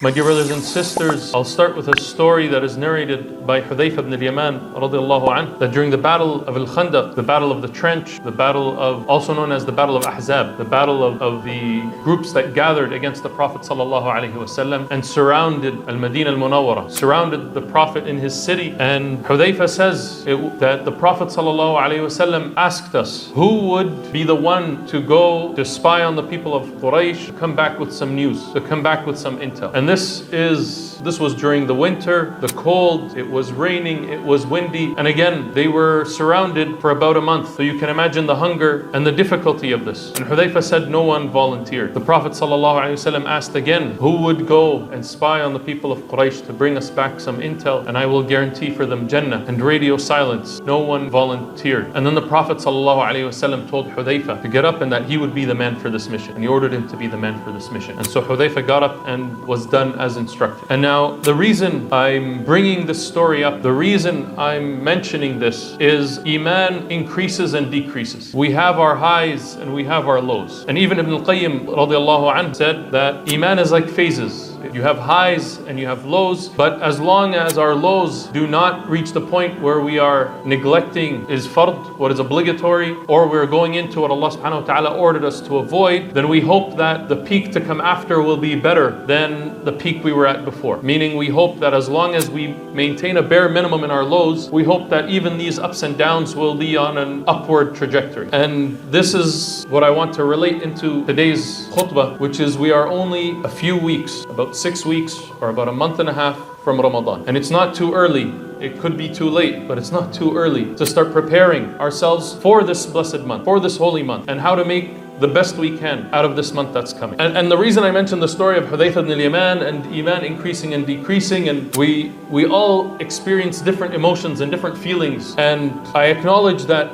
My dear brothers and sisters, I'll start with a story that is narrated by Hudayfa ibn al-Yaman radiallahu anhu, that during the battle of Al-Khandaq, the battle of the trench, the battle of, also known as the battle of Ahzab, the battle of the groups that gathered against the Prophet sallallahu alaihi wasallam and surrounded Al-Madinah al-Munawwara, surrounded the Prophet in his city. And Hudayfa says that the Prophet sallallahu alaihi wasallam asked us, who would be the one to go to spy on the people of Quraysh, to come back with some news, to come back with some intel. And this was during the winter, the cold, it was raining, it was windy, and again they were surrounded for about a month. So you can imagine the hunger and the difficulty of this. And Hudayfa said no one volunteered. The Prophet ﷺ asked again, who would go and spy on the people of Quraysh to bring us back some intel, and I will guarantee for them Jannah. And radio silence, no one volunteered. And then the Prophet ﷺ told Hudayfa to get up and that he would be the man for this mission, and he ordered him to be the man for this mission. And so Hudayfa got up and was done as instructed. And now the reason I'm bringing this story up, the reason I'm mentioning this is Iman increases and decreases. We have our highs and we have our lows. And even Ibn al-Qayyim radiallahu anhu said that Iman is like phases. You have highs and you have lows, but as long as our lows do not reach the point where we are neglecting is fard, what is obligatory, or we're going into what Allah subhanahu wa ta'ala ordered us to avoid, then we hope that the peak to come after will be better than the peak we were at before. Meaning we hope that as long as we maintain a bare minimum in our lows, we hope that even these ups and downs will be on an upward trajectory. And this is what I want to relate into today's khutbah, which is we are only a few weeks, about 6 weeks or about a month and a half from Ramadan. And it's not too early. It could be too late, but it's not too early to start preparing ourselves for this blessed month, for this holy month, and how to make the best we can out of this month that's coming. And the reason I mentioned the story of Hudayfa ibn al-Yaman and Iman increasing and decreasing, and we all experience different emotions and different feelings. And I acknowledge that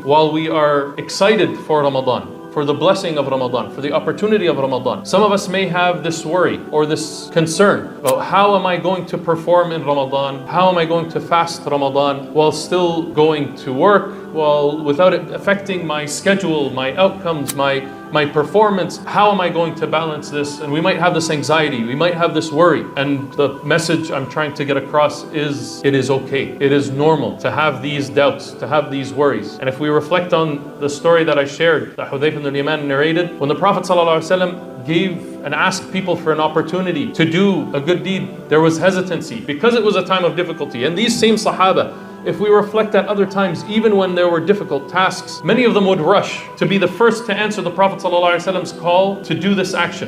while we are excited for Ramadan, for the blessing of Ramadan, for the opportunity of Ramadan, some of us may have this worry or this concern about how am I going to perform in Ramadan? How am I going to fast Ramadan while still going to work, while without it affecting my schedule, my outcomes, my performance? How am I going to balance this? And we might have this anxiety, we might have this worry. And the message I'm trying to get across is it is okay. It is normal to have these doubts, to have these worries. And if we reflect on the story that I shared, that Hudayfa ibn al-Yaman narrated, when the Prophet ﷺ gave and asked people for an opportunity to do a good deed, there was hesitancy because it was a time of difficulty. And these same Sahaba, if we reflect at other times, even when there were difficult tasks, many of them would rush to be the first to answer the Prophet ﷺ's call to do this action.